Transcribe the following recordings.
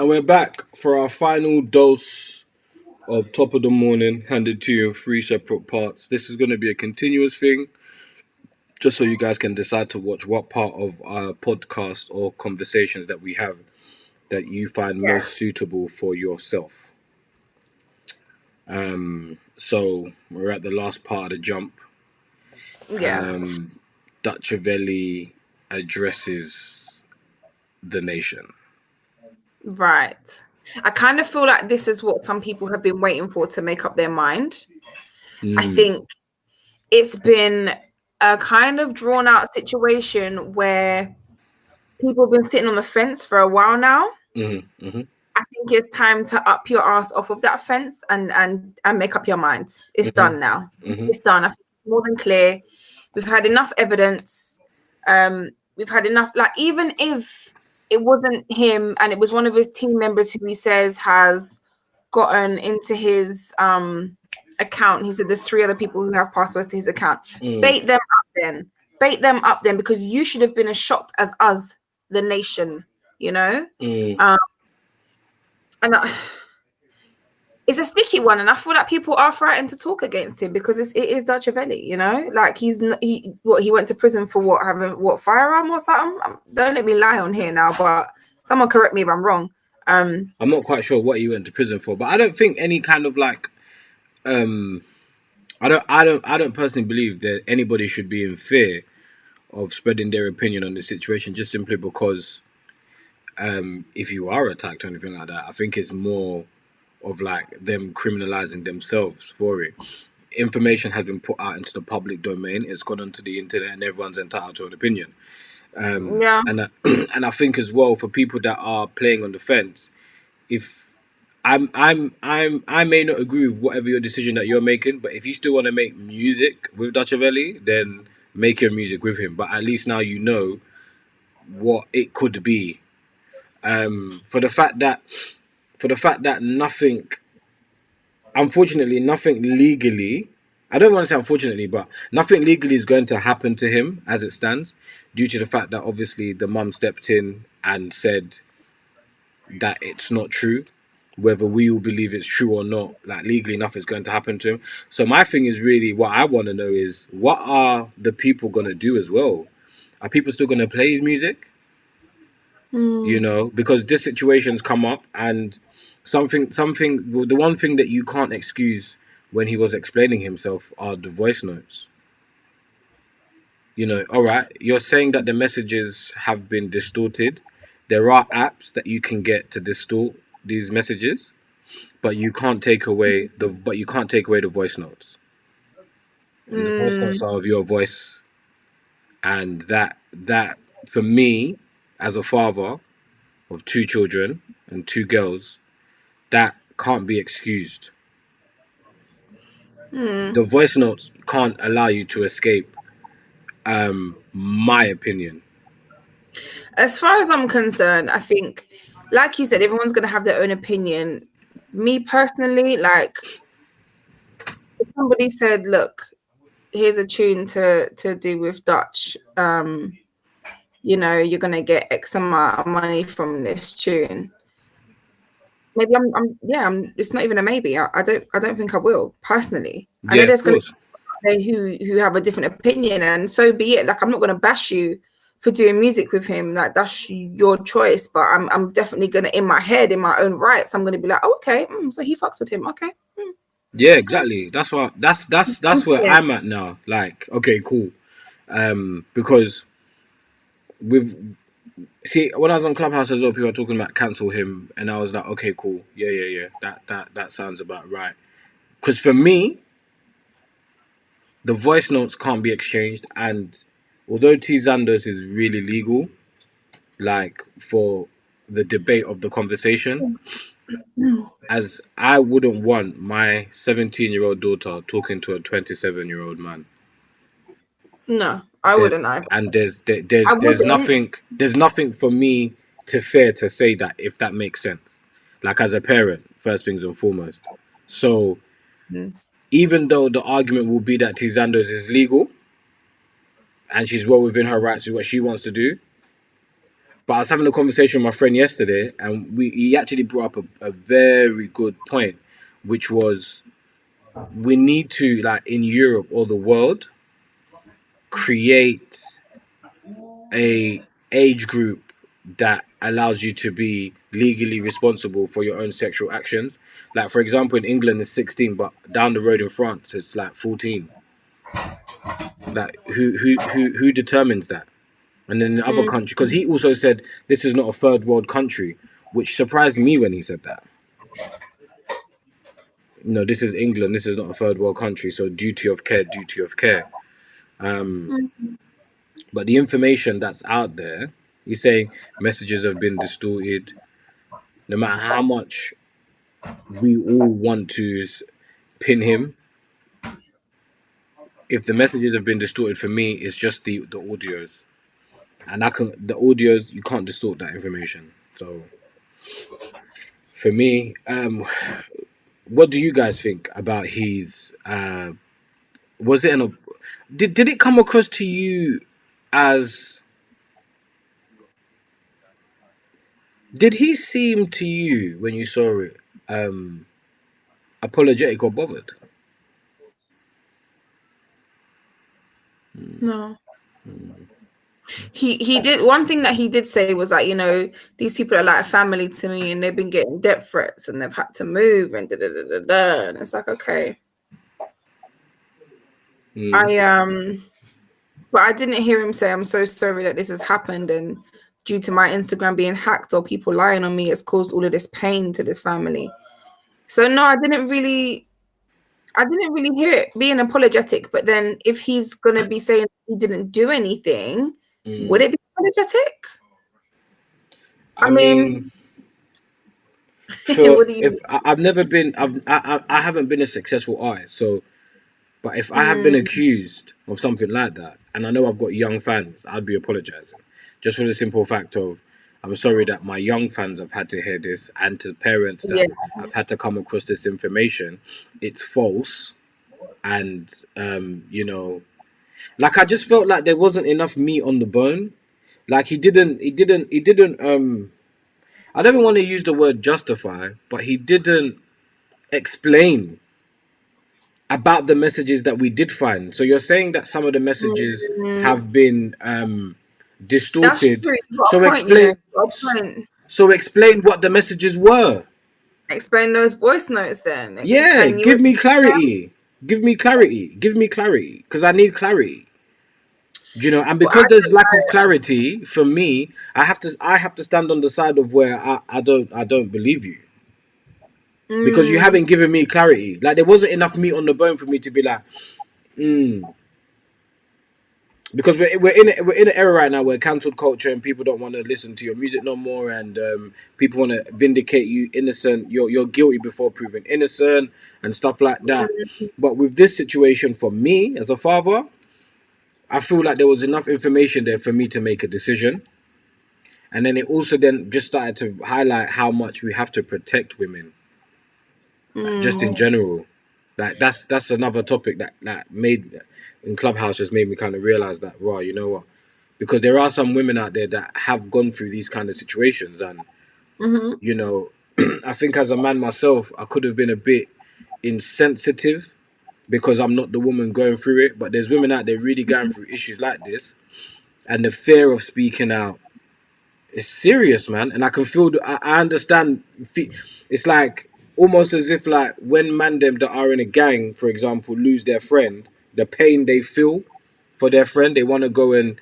And we're back for our final dose of Top of the Morning, handed to you in three separate parts. This is going to be a continuous thing, just so you guys can decide to watch what part of our podcast or conversations that we have that you find Yeah. most suitable for yourself. So we're at the last part of the jump. Yeah. Dutchavelli addresses the nation. Right. I kind of feel like this is what some people have been waiting for to make up their mind. I think it's been a kind of drawn out situation where people have been sitting on the fence for a while now. I think it's time to up your ass off of that fence and make up your mind. It's done now. It's done. I think it's more than clear. We've had enough evidence. We've had enough. Like, even if it wasn't him and it was one of his team members who he says has gotten into his account, he said there's 3 other people who have passwords to his account. Bait them up then. Bait them up then, because you should have been as shocked as us, the nation, you know? And it's a sticky one, and I feel like people are frightened to talk against him because it is Dutchavelli, you know? Like, he went to prison for what, having what, firearm or something? Don't let me lie on here now, but someone correct me if I'm wrong. I'm not quite sure what he went to prison for, but I don't think any kind of like I don't personally believe that anybody should be in fear of spreading their opinion on the situation, just simply because if you are attacked or anything like that, I think it's more of like them criminalizing themselves for it. Information has been put out into the public domain. It's gone onto the internet, and everyone's entitled to an opinion. And I think as well, for people that are playing on the fence, if I may not agree with whatever your decision that you're making, but if you still want to make music with Dutchavelli, then make your music with him. But at least now you know what it could be. For the fact that nothing, unfortunately, nothing legally, I don't want to say unfortunately, but nothing legally is going to happen to him as it stands, due to the fact that obviously the mum stepped in and said that it's not true. Whether we all believe it's true or not, like, legally nothing's going to happen to him. So my thing is really, what I want to know is, what are the people going to do as well? Are people still going to play his music? You know, because this situation's come up, and the one thing that you can't excuse when he was explaining himself are the voice notes. You know, all right, you're saying that the messages have been distorted. There are apps that you can get to distort these messages, but you can't take away the voice notes. And the voice notes are of your voice, and that for me, as a father of 2 children and 2 girls, that can't be excused. The voice notes can't allow you to escape. My opinion. As far as I'm concerned, I think, like you said, everyone's going to have their own opinion. Me personally, like, if somebody said, look, here's a tune to do with Dutch, you know, you're going to get X amount of money from this tune. Maybe it's not even a maybe. I don't think I will, personally. I know there's going to be who have a different opinion, and so be it. Like, I'm not going to bash you for doing music with him. Like, that's your choice, but I'm definitely going to, in my head, in my own rights, I'm going to be like, oh, okay, so he fucks with him, okay. Yeah, exactly. That's where I'm at now. Like, okay, cool. Because when I was on Clubhouse as well, people were talking about cancel him, and I was like, okay, cool. Yeah. That sounds about right. Because for me, the voice notes can't be exchanged, and although T Zandos is really legal, like, for the debate of the conversation, as I wouldn't want my 17-year-old daughter talking to a 27-year-old man. No, I wouldn't either. And there's nothing for me fair to say that, if that makes sense. Like, as a parent, first things and foremost. So Mm. even though the argument will be that Tizando's is legal and she's well within her rights to what she wants to do, but I was having a conversation with my friend yesterday, and he actually brought up a very good point, which was we need to, like, in Europe or the world, create a age group that allows you to be legally responsible for your own sexual actions. Like, for example, in England it's 16, but down the road in France it's like 14. Like, who determines that? And then in other Mm. countries, because he also said this is not a third world country, which surprised me when he said that. No, this is England. This is not a third world country. So duty of care, duty of care. Mm. But the information that's out there, he's saying messages have been distorted. No matter how much we all want to pin him, if the messages have been distorted, for me, it's just the audios, and the audios, you can't distort that information. So for me, what do you guys think about his? Was it did it come across to you as? Did he seem to you when you saw it apologetic or bothered? No. He did one thing that he did say was like, these people are like family to me, and they've been getting death threats, and they've had to move, and da da da da da. And it's like, okay, Mm. I but I didn't hear him say, "I'm so sorry that this has happened, and due to my Instagram being hacked or people lying on me, it's caused all of this pain to this family." So no, I didn't really hear it being apologetic. But then, if he's gonna be saying he didn't do anything, would Mm. it be apologetic? I I mean, mean, for what do you? if I've never been, I haven't been a successful artist. So, but if I have been Mm, accused of something like that, and I know I've got young fans, I'd be apologizing, just for the simple fact of, I'm sorry that my young fans have had to hear this, and to parents yeah. that have had to come across this information. It's false, and like, I just felt like there wasn't enough meat on the bone. Like, he didn't. I don't even want to use the word justify, but he didn't explain about the messages that we did find. So you're saying that some of the messages Mm, have been that's distorted. true. You got So a point, you explain. got a point. So explain what the messages were. Explain those voice notes then. Yeah, Can you? give me clarity. Give me clarity. Give me clarity, because I need clarity. And Well, I because there's lack of clarity for me, I have to stand on the side of where I don't believe you, because you mm, haven't given me clarity. Like, there wasn't enough meat on the bone for me to be like, because we're in an era right now where cancelled culture, and people don't want to listen to your music no more, and people want to vindicate you innocent. You're guilty before proven innocent, and stuff like that. mm, But with this situation, for me as a father, I feel like there was enough information there for me to make a decision. And then it also then just started to highlight how much we have to protect women, like, just in mm, general. Like, that's another topic that made in Clubhouse, just made me kind of realize that, raw, you know what? Because there are some women out there that have gone through these kind of situations, and mm-hmm, you know, I think as a man myself, I could have been a bit insensitive because I'm not the woman going through it. But there's women out there really going through issues like this, and the fear of speaking out, it's serious, man. And I can feel. I understand. It's like almost as if, like, when man them that are in a gang, for example, lose their friend, the pain they feel for their friend, they want to go and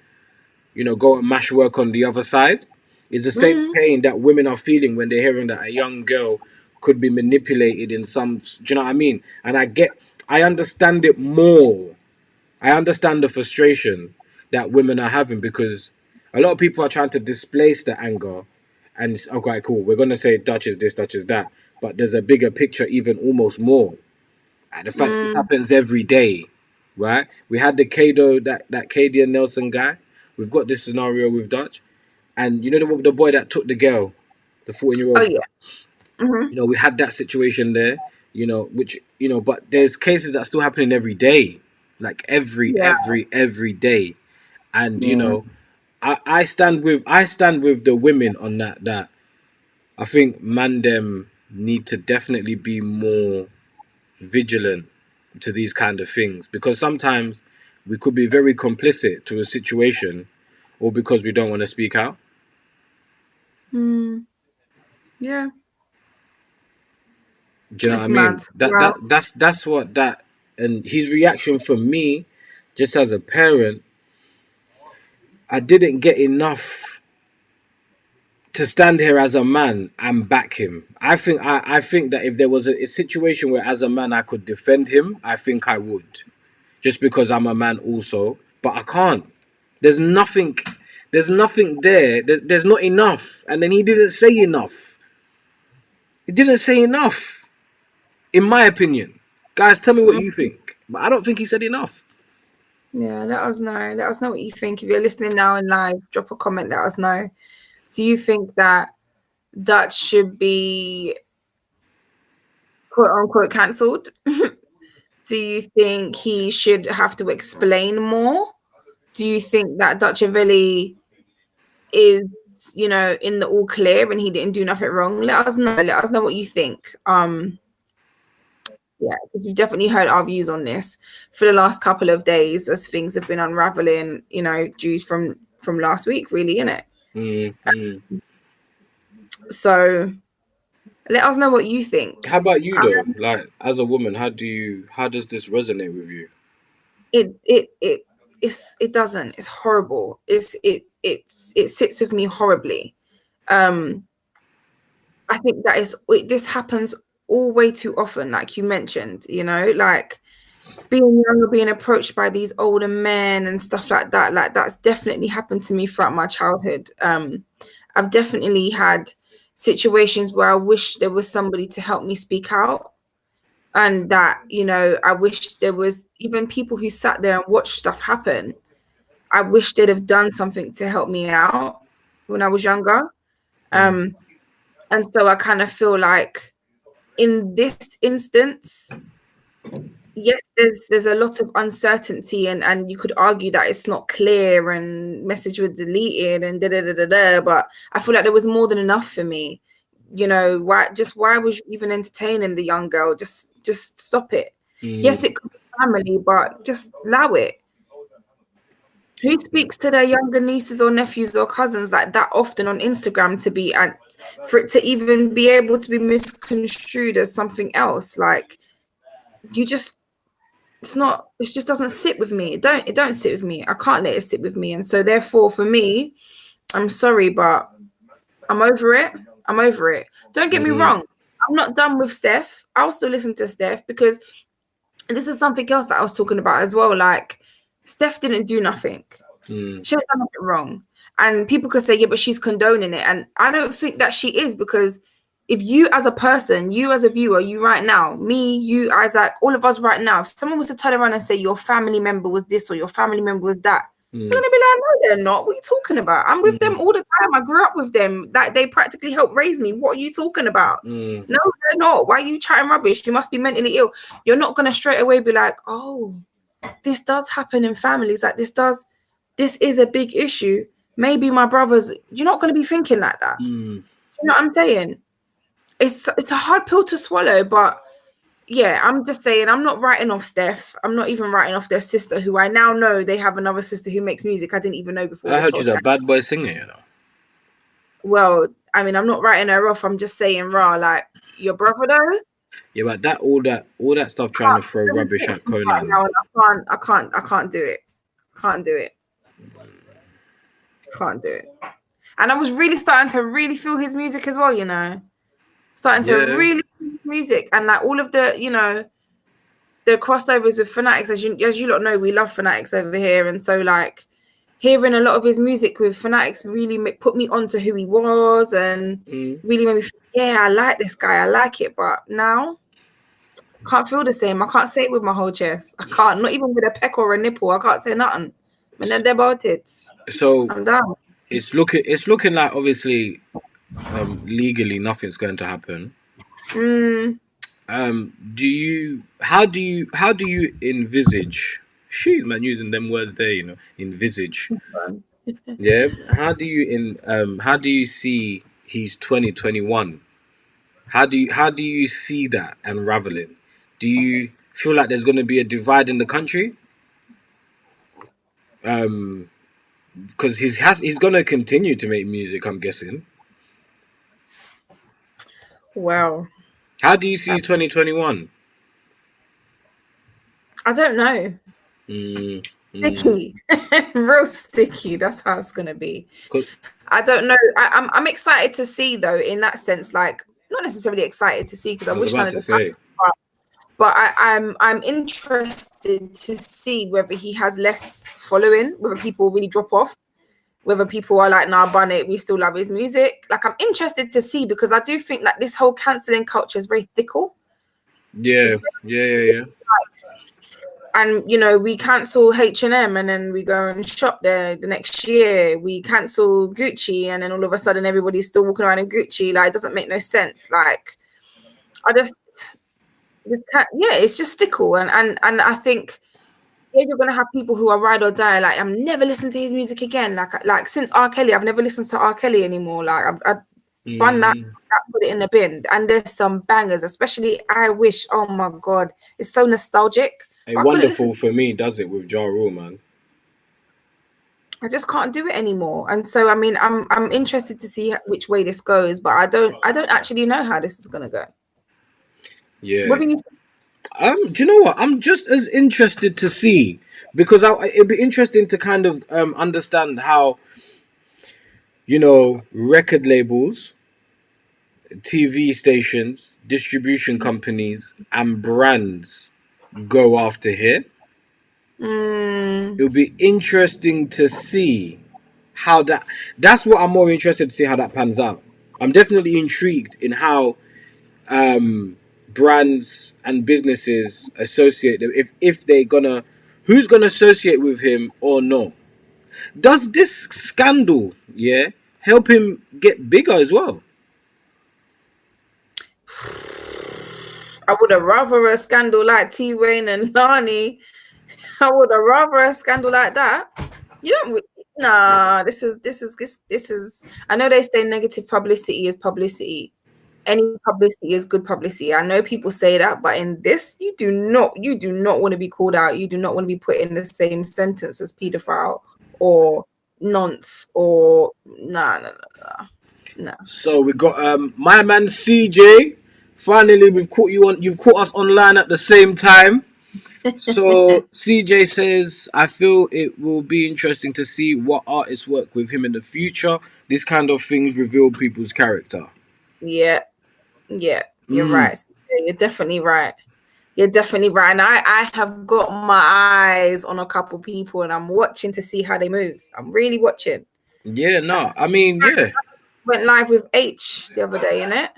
mash work on the other side. Is the same mm, pain that women are feeling when they're hearing that a young girl could be manipulated in some. Do you know what I mean? And I understand it more. I understand the frustration that women are having, because a lot of people are trying to displace the anger, and it's okay, cool. We're gonna say Dutch is this, Dutch is that, but there's a bigger picture, even almost more. And the fact that this mm, happens every day, right? We had the Kado, that Kadian Nelson guy. We've got this scenario with Dutch. And you know the boy that took the girl, the 14-year-old. Oh yeah. Mm-hmm. We had that situation there. Which but there's cases that are still happening every day, like Yeah. every day. And Yeah. I stand with the women on that. That I think man them need to definitely be more vigilant to these kind of things, because sometimes we could be very complicit to a situation, or because we don't want to speak out. Yeah. Do you know what It's I mad. mean? That Well, that that's what that and his reaction for me, just as a parent, I didn't get enough to stand here as a man and back him. I think that if there was a situation where as a man I could defend him, I think I would. Just because I'm a man also. But I can't. There's nothing there. There's not enough. And then he didn't say enough. He didn't say enough, in my opinion. Guys, tell me what you think. But I don't think he said enough. yeah, let us know. Let us know what you think. If you're listening now in live, drop a comment, let us know. Do you think that Dutch should be quote unquote cancelled? Do you think he should have to explain more? Do you think that Dutchavelli is, in the all clear and he didn't do nothing wrong? Let us know. Let us know what you think. Yeah, you've definitely heard our views on this for the last couple of days as things have been unraveling, due from last week, really, innit? So let us know what you think. How about you though? Like, as a woman, how does this resonate with you? It doesn't. It's horrible. It sits with me horribly. I think this happens all way too often, like you mentioned, like being younger, being approached by these older men and stuff like that. Like that's definitely happened to me throughout my childhood. I've definitely had situations where I wish there was somebody to help me speak out. And that, I wish there was even people who sat there and watched stuff happen. I wish they'd have done something to help me out when I was younger. And so I kind of feel like in this instance, yes, there's a lot of uncertainty, and you could argue that it's not clear and message was deleted and da. But I feel like there was more than enough for me. Why was you even entertaining the young girl? Just stop it. Yes, it could be family, but just allow it. Who speaks to their younger nieces or nephews or cousins like that often on Instagram for it to even be able to be misconstrued as something else? Like, it just doesn't sit with me. It don't sit with me. I can't let it sit with me. And so therefore for me, I'm sorry, but I'm over it. Don't get me wrong. I'm not done with Steph. I'll still listen to Steph, because this is something else that I was talking about as well. Like, Steph didn't do nothing. She ain't done nothing wrong. And people could say, yeah, but she's condoning it. And I don't think that she is, because if you as a person, you as a viewer, you right now, me, you, Isaac, all of us right now, if someone was to turn around and say your family member was this or your family member was that, you're going to be like, no, they're not. What are you talking about? I'm with them all the time. I grew up with them. Like, they practically helped raise me. What are you talking about? No, they're not. Why are you chatting rubbish? You must be mentally ill. You're not going to straight away be like, oh, this does happen in families. Like, this is a big issue. Maybe my brothers, you're not going to be thinking like that. You know what I'm saying? It's a hard pill to swallow, but yeah, I'm just saying, I'm not writing off Steph. I'm not even writing off their sister, who I now know they have another sister who makes music I didn't even know before. I heard she's a bad boy singer, Well, I mean, I'm not writing her off. I'm just saying, like, your brother though. Yeah, but all that stuff trying to throw rubbish at Conan. I can't do it. Can't do it. And I was really starting to really feel his music as well, starting to really feel his music, and like all of the, the crossovers with Fanatics, as you lot know, we love Fanatics over here, and so like hearing a lot of his music with Fanatics really put me onto who he was, and really made me feel, yeah, I like this guy, I like it. But now I can't feel the same. I can't say it with my whole chest. I can't, not even with a peck or a nipple. I can't say nothing. And then about it. So I'm done. it's looking like obviously legally nothing's going to happen. Mm. How do you envisage? She's man using them words there, envisage. Yeah. How do you see he's 2021? How do you see that unraveling? Do you feel like there's going to be a divide in the country? Because he's going to continue to make music, I'm guessing. Well, How do you see 2021? I don't know. Mm, mm, Sticky, real sticky. That's how it's gonna be. 'cause I don't know. I'm excited to see though. In that sense, like not necessarily excited to see because I I was wish none about of to this happened. say, But I'm interested to see whether he has less following, whether people really drop off, whether people are like, nah, bun it, we still love his music. Like I'm interested to see because I do think like this whole cancelling culture is very fickle. yeah, yeah, yeah, yeah. And you know, we cancel H&M and then we go and shop there the next year. We cancel Gucci and then all of a sudden everybody's still walking around in Gucci. Like it doesn't make no sense. Like I just yeah, it's just fickle. And I think yeah, you're gonna have people who are ride or die. Like I'm never listening to his music again. Like since R. Kelly, I've never listened to R. Kelly anymore. Like I bun that, Mm. put it in the bin. And there's some bangers, especially I Wish. Oh my god, it's so nostalgic. A But I couldn't listen wonderful to for me does it with Ja Rule, man. I just can't do it anymore. And so I mean I'm interested to see which way this goes, but I don't actually know how this is gonna go. What Yeah. do you Do you know what? I'm just as interested to see because it'd be interesting to kind of understand how record labels, TV stations, distribution companies, and brands go after here. mm, It would be interesting to see how that's what I'm more interested to see how that pans out. I'm definitely intrigued in how brands and businesses associate them, if they gonna who's gonna associate with him or not. Does this scandal help him get bigger as well? I would have rather a scandal like T Wayne and Lani. I would have rather a scandal like that. You don't nah, this is I know they say negative publicity is publicity. Any publicity is good publicity. I know people say that, but in this, you do not want to be called out. You do not want to be put in the same sentence as pedophile or nonce or nah. So we got my man CJ. Finally, you've caught us online at the same time. So CJ says, I feel it will be interesting to see what artists work with him in the future. This kind of things reveal people's character. Yeah, yeah, you're Mm. right. You're definitely right. You're definitely right. And I have got my eyes on a couple people and I'm watching to see how they move. I'm really watching. Yeah, no, I mean, yeah. Went live with H the other day, innit?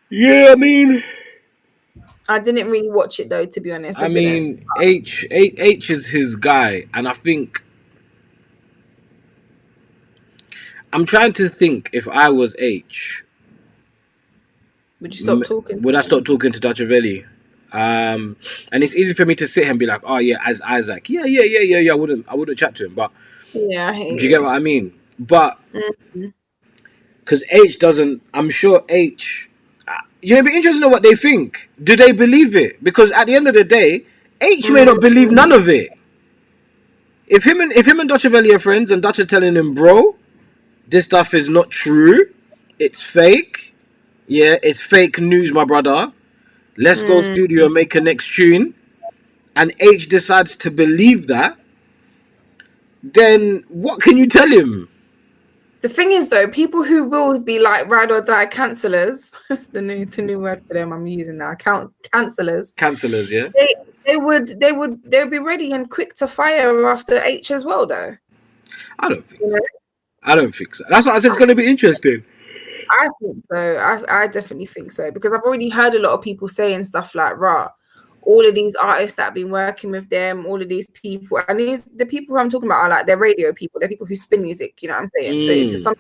Yeah, I didn't really watch it though, to be honest. I I didn't. mean, H is his guy, and I think I'm trying to think if I was H, Would you stop talking? would I stop talking to Dutchavelli? And it's easy for me to sit here and be like, oh yeah, as Isaac, yeah. I wouldn't chat to him, but Yeah, I do hate you get you. what I mean? But Mm-hmm. because H doesn't, I'm sure H, it'd be interesting to know what they think. Do they believe it? Because at the end of the day, H may not believe none of it. If him and Dutchavelli are friends and Dutch are telling him, bro, this stuff is not true, it's fake. Yeah, it's fake news, my brother. Let's go studio and make a next tune. And H decides to believe that. Then what can you tell him? The thing is, though, people who will be like ride or die cancellers. That's the new word for them I'm using now. Cancellers. Cancellers, yeah. They would be ready and quick to fire after H as well, though. I don't think You so. know? I don't think so. That's what I said. It's going to be interesting. I think so. I definitely think so because I've already heard a lot of people saying stuff like, "Rah, all of these artists that have been working with them, all of these people, and the people who I'm talking about are like they're radio people, they're people who spin music, you know what I'm saying? So to some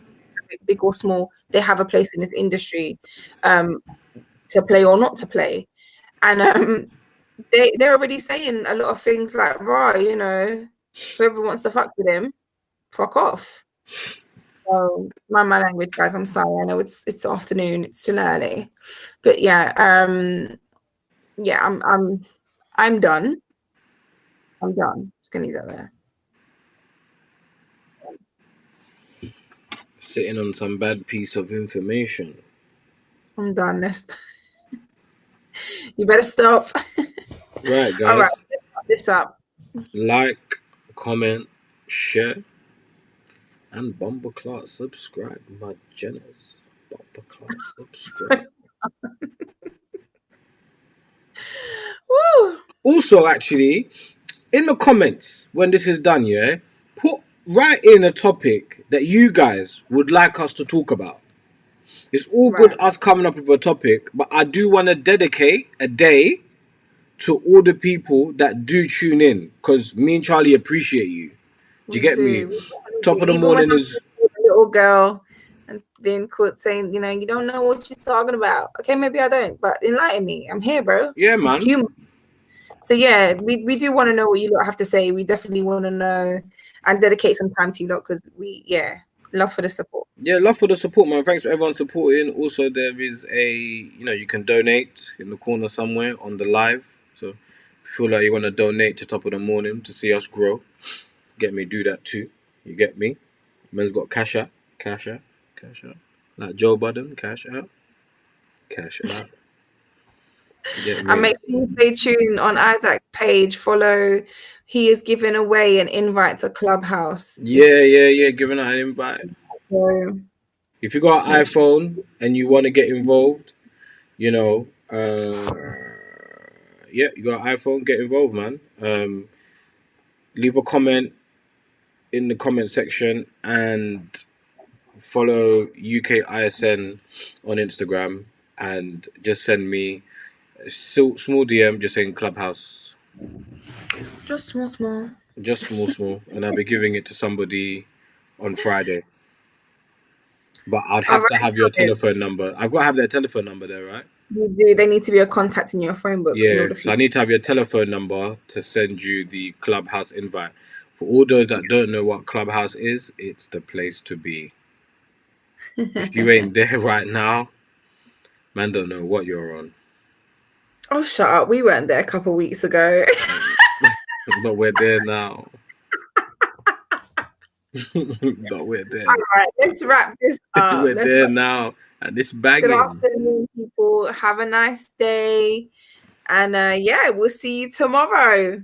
big or small, they have a place in this industry to play or not to play. And they're already saying a lot of things like, right, you know, whoever wants to fuck with him, fuck off. So my language, guys, I'm sorry. I know it's afternoon, it's still early. But yeah, I'm done. I'm done. Just gonna leave that there. Sitting on some bad piece of information. I'm done. You better stop. Right, guys. All right, let's wrap this up. Like, comment, share, and bumper class subscribe, my Jenners. Bumper class subscribe. Woo. Also, actually, in the comments when this is done, yeah, write in a topic that you guys would like us to talk about. It's all good us coming up with a topic, but I do want to dedicate a day to all the people that do tune in, because me and Charlie appreciate you. Do you get me? Top of the morning is a little girl and being caught saying, you know, you don't know what you're talking about. Okay, maybe I don't, but enlighten me. I'm here, bro. Yeah, man. So yeah, we do want to know what you lot have to say. We definitely want to know and dedicate some time to you lot, because love for the support. Yeah, love for the support, man. Thanks for everyone supporting. Also, there is you can donate in the corner somewhere on the live. So if you feel like you want to donate to Top of the Morning to see us grow, get me, do that too. You get me? Man's got cash out. Like Joe Budden, cash out. And make sure you stay tuned on Isaac's page. Follow. He is giving away an invite to Clubhouse. Yeah. Giving out an invite. So, if you got an iPhone and you want to get involved, you know, you got an iPhone, get involved, man. Leave a comment in the comment section and follow UK ISN on Instagram and just send me a small DM just saying Clubhouse. Just small. Just small. And I'll be giving it to somebody on Friday. But I'd have to have your telephone number. I've got to have their telephone number there, right? You do. They need to be a contact in your phone book. Yeah, so I need to have your telephone number to send you the Clubhouse invite. For all those that don't know what Clubhouse is, it's the place to be. If you ain't there right now, man, don't know what you're on. Oh, shut up. We weren't there a couple of weeks ago. But we're there now. But we're there. All right, let's wrap this up. We're there now, and it's banging. Good afternoon, people. Have a nice day. And we'll see you tomorrow.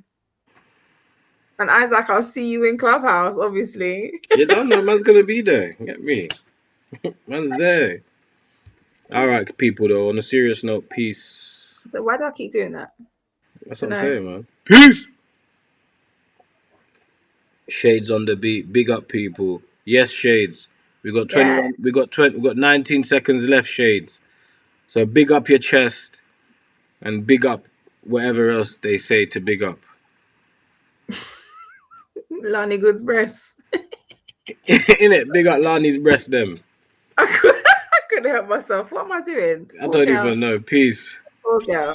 And Isaac, I'll see you in Clubhouse, obviously. You don't know, man's going to be there. Get me. Man's there. All right, people, though, on a serious note, peace. But why do I keep doing that? That's what I'm saying, man. Peace! Shades on the beat. Big up, people. Yes, Shades. We got 21. Yeah. We got 19 seconds left, Shades. So big up your chest and big up whatever else they say to big up. Lani Good's breasts. Innit? Big up Lani's breast, them. I couldn't help myself. What am I doing? I don't even know. Peace. Okay.